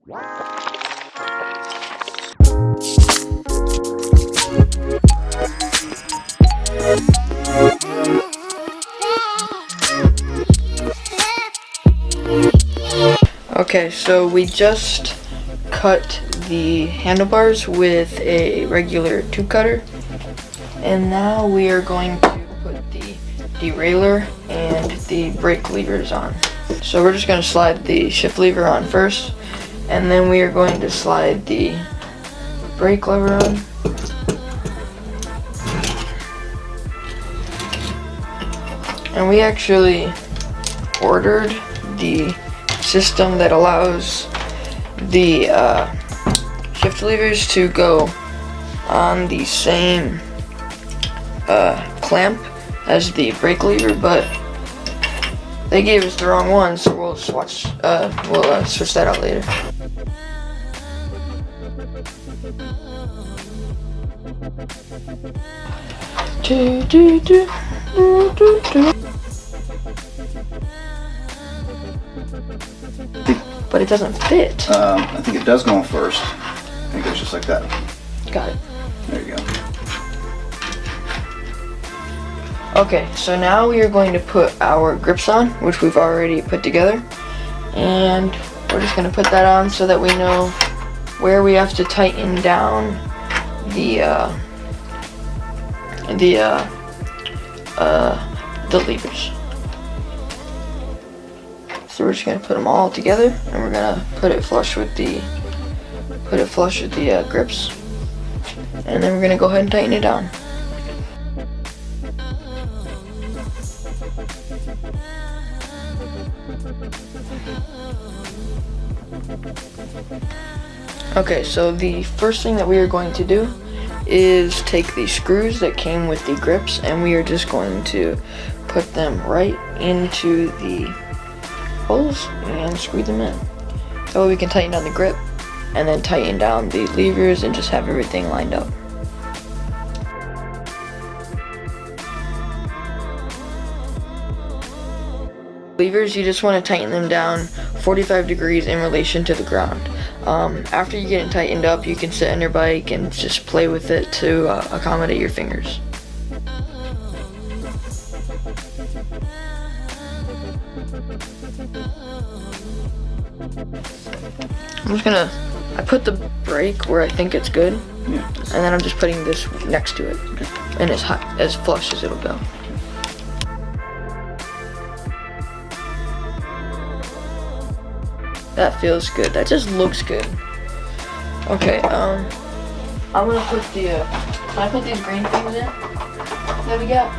Okay, so we just cut the handlebars with a regular tube cutter, and now we are going to put the derailleur and the brake levers on. So we're just going to slide the shift lever on first, and then we are going to slide the brake lever on. And we actually ordered the system that allows the shift levers to go on the same clamp as the brake lever, but they gave us the wrong one, so we'll switch that out later. But it doesn't fit. I think it does go on first. I think it's just like that. Got it. There you go. Okay, so now we are going to put our grips on, which we've already put together. And we're just going to put that on so that we know where we have to tighten down the levers. So we're just gonna put them all together, and we're gonna put it flush with the grips, and then we're gonna go ahead and tighten it down. Okay, so the first thing that we are going to do is take the screws that came with the grips, and we are just going to put them right into the holes and screw them in. That way we can tighten down the grip and then tighten down the levers and just have everything lined up. Levers, you just want to tighten them down 45 degrees in relation to the ground. After you get it tightened up, you can sit on your bike and just play with it to accommodate your fingers. I put the brake where I think it's good, Yeah. and then I'm just putting this next to it, and as flush as it'll go. That feels good. That just looks good. Okay, I'm gonna put can I put these green things in that we got?